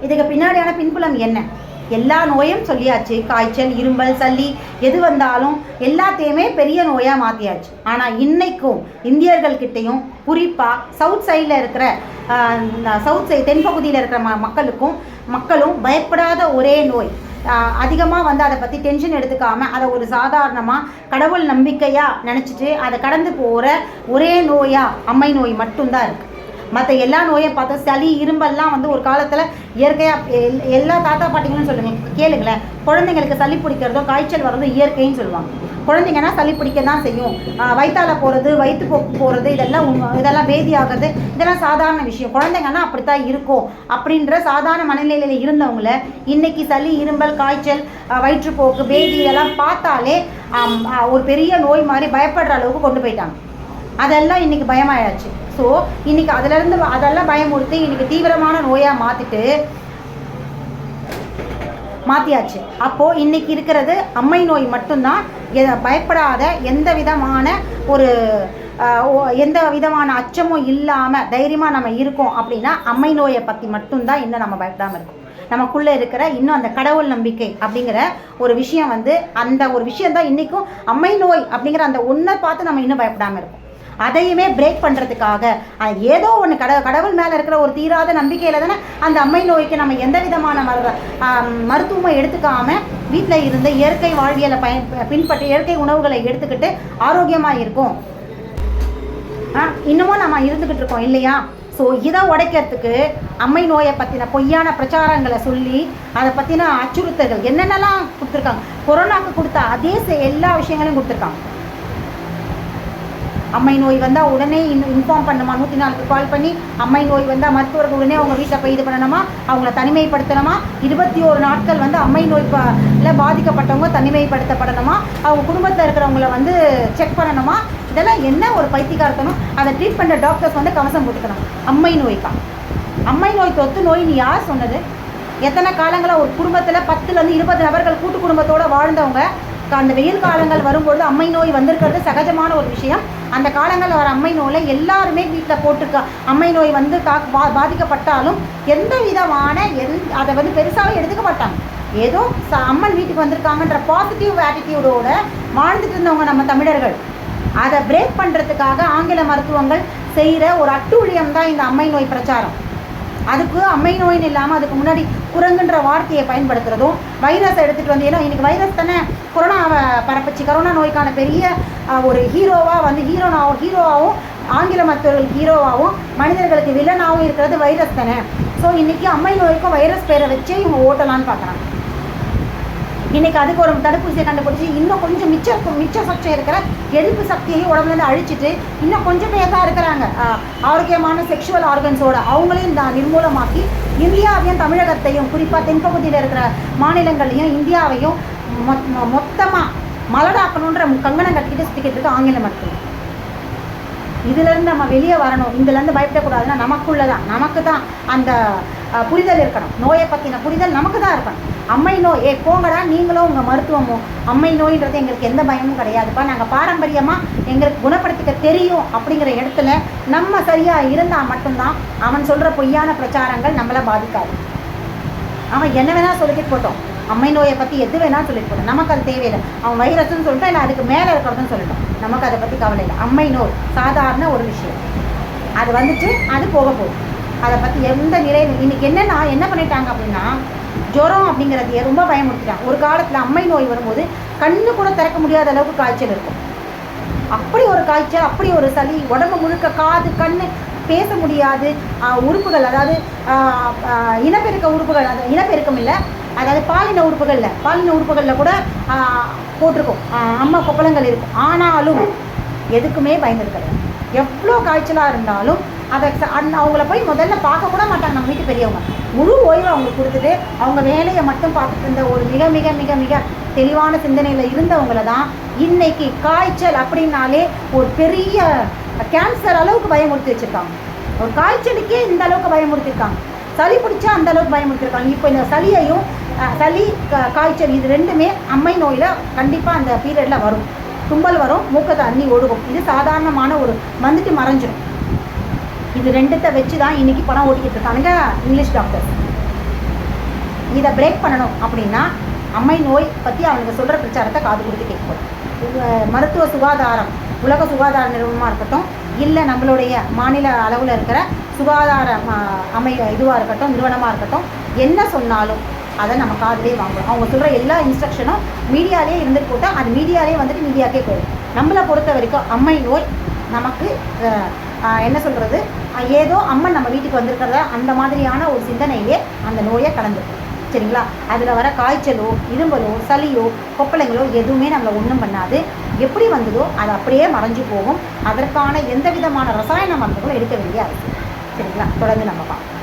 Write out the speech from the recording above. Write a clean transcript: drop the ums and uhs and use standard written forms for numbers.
இதுக்கு பின்னாடியான பின்புலம் என்ன? எல்லா நோயும் சொல்லியாச்சு. காய்ச்சல், இரும்பல், சளி எது வந்தாலும் எல்லாத்தையுமே பெரிய நோயாக மாற்றியாச்சு. ஆனால் இன்றைக்கும் இந்தியர்கள்கிட்டையும் குறிப்பாக சவுத் சைடில் இருக்கிற தென்பகுதியில் இருக்கிற மக்களும் பயப்படாத ஒரே நோய், அதிகமாக வந்து அதை பற்றி டென்ஷன் எடுத்துக்காமல் அதை ஒரு சாதாரணமாக கடவுள் நம்பிக்கையாக நினச்சிட்டு அதை கடந்து போகிற ஒரே நோயாக அம்மை நோய் மட்டும்தான் இருக்குது. மற்ற எல்லா நோயும் பார்த்தா சளி, இரும்பெல்லாம் வந்து ஒரு காலத்தில் இயற்கையாக எல்லா தாத்தா பாட்டிங்களும் சொல்லுங்கள், கேளுங்களேன், குழந்தைங்களுக்கு சளி பிடிக்கிறதோ காய்ச்சல் வர்றதோ இயற்கைன்னு சொல்லுவாங்க. குழந்தைங்கன்னா சளி பிடிக்க தான் செய்யும். வயிற்றால போகிறது, வயிற்றுப்போக்கு போகிறது, இதெல்லாம் வேதி ஆகிறது, இதெல்லாம் சாதாரண விஷயம். குழந்தைங்கன்னா அப்படித்தான் இருக்கும் அப்படின்ற சாதாரண மனநிலையில் இருந்தவங்கள இன்றைக்கி சளி, இரும்பல், காய்ச்சல், வயிற்றுப்போக்கு, பேதி இதெல்லாம் பார்த்தாலே ஒரு பெரிய நோய் மாதிரி பயப்படுற அளவுக்கு கொண்டு போயிட்டாங்க. அதெல்லாம் இன்றைக்கி பயமாயாச்சு. ஸோ இன்றைக்கி அதெல்லாம் பயமுறுத்தி இன்றைக்கி தீவிரமான நோயாக மாற்றியாச்சு. அப்போது இன்றைக்கி இருக்கிறது அம்மை நோய் மட்டும்தான். பயப்படாத, எந்த விதமான அச்சமும் இல்லாமல் தைரியமாக நம்ம இருக்கோம் அப்படின்னா அம்மை நோயை பற்றி மட்டும்தான் இன்னும் நம்ம பயப்படாமல் இருக்கோம். நமக்குள்ளே இருக்கிற இன்னும் அந்த கடவுள் நம்பிக்கை அப்படிங்கிற ஒரு விஷயம் வந்து அந்த ஒரு விஷயந்தான் இன்றைக்கும் அம்மை நோய் அப்படிங்கிற அந்த ஒன்றை பார்த்து நம்ம இன்னும் பயப்படாமல் இருக்கோம். அதையுமே பிரேக் பண்ணுறதுக்காக ஏதோ ஒன்று கடவுள் மேலே இருக்கிற ஒரு தீராத நம்பிக்கையில் தானே அந்த அம்மை நோய்க்கு நம்ம எந்த விதமான மருத்துவமும் எடுத்துக்காமல் வீட்டில் இருந்து இயற்கை வாழ்வியலை பின்பற்றி இயற்கை உணவுகளை எடுத்துக்கிட்டு ஆரோக்கியமாக இருக்கும். இன்னமும் நம்ம இருந்துக்கிட்டு இருக்கோம் இல்லையா? ஸோ இதை உடைக்கிறதுக்கு அம்மை நோயை பற்றின பொய்யான பிரச்சாரங்களை சொல்லி அதை பற்றின அச்சுறுத்தல்கள் என்னென்னலாம் கொடுத்துருக்காங்க. கொரோனாவுக்கு கொடுத்த அதே எல்லா விஷயங்களையும் கொடுத்துருக்காங்க. அம்மை நோய் வந்தால் உடனே இன்ஃபார்ம் பண்ணணுமா, 104க்கு கால் பண்ணி அம்மை நோய் வந்தால் மருத்துவர்கள் உடனே அவங்க வீட்டில் போய் இது பண்ணணுமா, அவங்கள தனிமைப்படுத்தணுமா, 21 நாட்கள் வந்து அம்மை நோய் பாதிக்கப்பட்டவங்க தனிமைப்படுத்தப்படணுமா, அவங்க குடும்பத்தில் இருக்கிறவங்கள வந்து செக் பண்ணணுமா. இதெல்லாம் என்ன ஒரு பைத்தியக்காரத்தனம். அதை ட்ரீட் பண்ணுற டாக்டர்ஸ் வந்து கவசம் போட்டுக்கணும். அம்மை நோய்க்கா? அம்மை நோய் தொத்து நோய்னு யார் சொன்னது? எத்தனை காலங்களாக ஒரு குடும்பத்தில் 10லேருந்து 20 நபர்கள் கூட்டு குடும்பத்தோடு வாழ்ந்தவங்க அந்த வெயில் காலங்கள் வரும்பொழுது அம்மை நோய் வந்திருக்கிறது சகஜமான ஒரு விஷயம். அந்த காலங்களில் வர அம்மை நோயில் எல்லாருமே வீட்டில் போட்டுருக்கா. அம்மை நோய் வந்து பாதிக்கப்பட்டாலும் எந்த விதமான அதை வந்து பெருசாகவே எடுத்துக்க மாட்டாங்க. ஏதோ அம்மன் வீட்டுக்கு வந்திருக்காங்கன்ற பாசிட்டிவ் ஆட்டிடியூடோட வாழ்ந்துட்டு இருந்தவங்க நம்ம தமிழர்கள். அதை பிரேக் பண்ணுறதுக்காக ஆங்கில மருத்துவங்கள் செய்கிற ஒரு அட்டூழியம் தான் இந்த அம்மை நோய் பிரச்சாரம். அதுக்கு அம்மை நோயின்னு இல்லாமல் அதுக்கு முன்னாடி குரங்குன்ற வார்த்தையை பயன்படுத்துகிறதும், வைரஸை எடுத்துகிட்டு வந்து, ஏன்னா இன்றைக்கி வைரஸ் தானே கொரோனாவை பரப்பிச்சு. கொரோனா நோய்க்கான பெரிய ஒரு ஹீரோவாகவும் ஆங்கில மருத்துவர்களுக்கு ஹீரோவாகவும் மனிதர்களுக்கு வில்லனாகவும் இருக்கிறது வைரஸ் தானே. ஸோ இன்றைக்கி அம்மை நோய்க்கும் வைரஸ் பேரை வச்சே இவங்க ஓட்டலான்னு பார்க்குறாங்க. இன்றைக்கி அதுக்கு ஒரு தடுப்பூசியை கண்டுபிடிச்சி இன்னும் கொஞ்சம் மிச்ச சக்தி இருக்கிற எதிர்ப்பு சக்தியையும் உடம்புலேருந்து அழிச்சிட்டு இன்னும் கொஞ்சம் பேர் தான் இருக்கிறாங்க ஆரோக்கியமான செக்ஷுவல் ஆர்கன்ஸோட, அவங்களையும் நிர்மூலமாக்கி இந்தியாவையும் தமிழகத்தையும் குறிப்பாக தென்பகுதியில் இருக்கிற மாநிலங்களையும் இந்தியாவையும் மொத்தமாக மலடாக்கணுன்ற கங்கணம் கட்டிக்கிட்டு சுற்றிக்கிட்டு இருக்க ஆங்கில மருத்துவம். இதுலேருந்து நம்ம வெளியே வரணும். இதுலேருந்து பயப்படக்கூடாதுன்னா நமக்கு தான் அந்த புரிதல் இருக்கணும். நோயை பற்றின புரிதல் நமக்கு தான் இருக்கணும். அம்மை நோய் போங்கடா, நீங்களும் உங்கள் மருத்துவமும் அம்மை நோயின்றது எங்களுக்கு எந்த பயமும் கிடையாதுப்பா, நாங்கள் பாரம்பரியமாக எங்களுக்கு குணப்படுத்திக்க தெரியும் அப்படிங்கிற இடத்துல நம்ம சரியாக இருந்தால் மட்டும்தான் அவன் சொல்கிற பொய்யான பிரச்சாரங்கள் நம்மளை பாதிக்காது. அவன் என்ன வேணால் சொல்லிட்டு போட்டோம், அம்மை நோயை பற்றி எது வேணாலும் சொல்லிட்டு போட்டோம், நமக்கு அது தேவையில்லை. அவன் வைரஸ்ன்னு சொல்லிட்டா இல்லை அதுக்கு மேலே இருக்கிறதுன்னு சொல்லிட்டோம், நமக்கு அதை பற்றி கவலை இல்லை. அம்மை நோய் சாதாரண ஒரு விஷயம், அது வந்துட்டு அது போக போகும். அதை பற்றி எந்த நிலையில் இன்றைக்கி என்ன பண்ணிட்டாங்க அப்படின்னா, ஜுரம் அப்படிங்கிறது ரொம்ப பயமுறுத்திட்டாங்க. ஒரு காலத்தில் அம்மை நோய் வரும்போது கண்ணு கூட திறக்க முடியாத அளவுக்கு காய்ச்சல் இருக்கும். அப்படி ஒரு காய்ச்சல், அப்படி ஒரு சளி, உடம்பு முழுக்க காது கண், பேச முடியாது உறுப்புகள், அதாவது இனப்பெருக்க உறுப்புகள், அது இனப்பெருக்கம் இல்லை, அதாவது பாலின உறுப்புகளில் கூட போட்டிருக்கோம் அம்மா கொப்பளங்கள் இருக்கும். ஆனாலும் எதுக்குமே பயந்துருக்கிறது. எவ்வளோ காய்ச்சலாக இருந்தாலும் அதை அவங்கள போய் முதல்ல பார்க்க கூட மாட்டாங்க. நம்ம வீட்டு பெரியவங்க முழு ஓய்வு அவங்களுக்கு கொடுத்துட்டு அவங்க வேலையை மட்டும் பார்த்துட்டு இருந்த ஒரு மிக மிக மிக மிக தெளிவான சிந்தனையில் இருந்தவங்கள தான் இன்னைக்கு காய்ச்சல் அப்படின்னாலே ஒரு பெரிய கேன்சர் அளவுக்கு பயமுறுத்தி வச்சுருக்காங்க. ஒரு காய்ச்சலுக்கே இந்த அளவுக்கு பயமுறுத்திருக்காங்க, சளி பிடிச்சா அந்த அளவுக்கு பயமுறுத்திருக்காங்க. இப்போ இந்த சளி காய்ச்சல் இது ரெண்டுமே அம்மை நோயில் கண்டிப்பாக அந்த பீரியடில் வரும். தும்பல் வரும், மூக்க தண்ணி ஒழுகும். இது சாதாரணமான ஒரு வந்துட்டு மறைஞ்சிடும். இது ரெண்டுத்தை வச்சு தான் இன்றைக்கி பணம் ஓட்டிக்கிட்டு இருக்கானுங்க இங்கிலீஷ் டாக்டர்ஸ். இதை பிரேக் பண்ணணும் அப்படின்னா அம்மை நோய் பற்றி அவங்க சொல்கிற பிரச்சாரத்தை காது கொடுத்து கேட்கணும். மருத்துவ சுகாதாரம், உலக சுகாதார நிறுவனமாக இருக்கட்டும், இல்லை நம்மளுடைய மாநில அளவில் இருக்கிற சுகாதார இதுவாக இருக்கட்டும், நிறுவனமாக இருக்கட்டும், என்ன சொன்னாலும் அதை நம்ம காதிலே வாங்கணும். அவங்க சொல்கிற எல்லா இன்ஸ்ட்ரக்ஷனும் மீடியாலே இருந்துட்டு போட்டால் அது மீடியாலே வந்துட்டு மீடியாக்கே போயிடும். நம்மளை பொறுத்த வரைக்கும் அம்மை நோய் நமக்கு என்ன சொல்கிறது, ஏதோ அம்மன் நம்ம வீட்டுக்கு வந்திருக்கிறத அந்த மாதிரியான ஒரு சிந்தனையிலே அந்த நோயை கலந்துருக்கு. சரிங்களா? அதில் வர காய்ச்சலோ இரும்பலோ சளியோ கொப்பளைங்களோ எதுவுமே நம்மளை ஒன்றும் பண்ணாது. எப்படி வந்ததோ அது அப்படியே மறைஞ்சு போகும். அதற்கான எந்த விதமான ரசாயன மருந்துகளும் எடுக்க வேண்டிய அவசியம். சரிங்களா? தொடர்ந்து நம்ம பார்ப்போம்.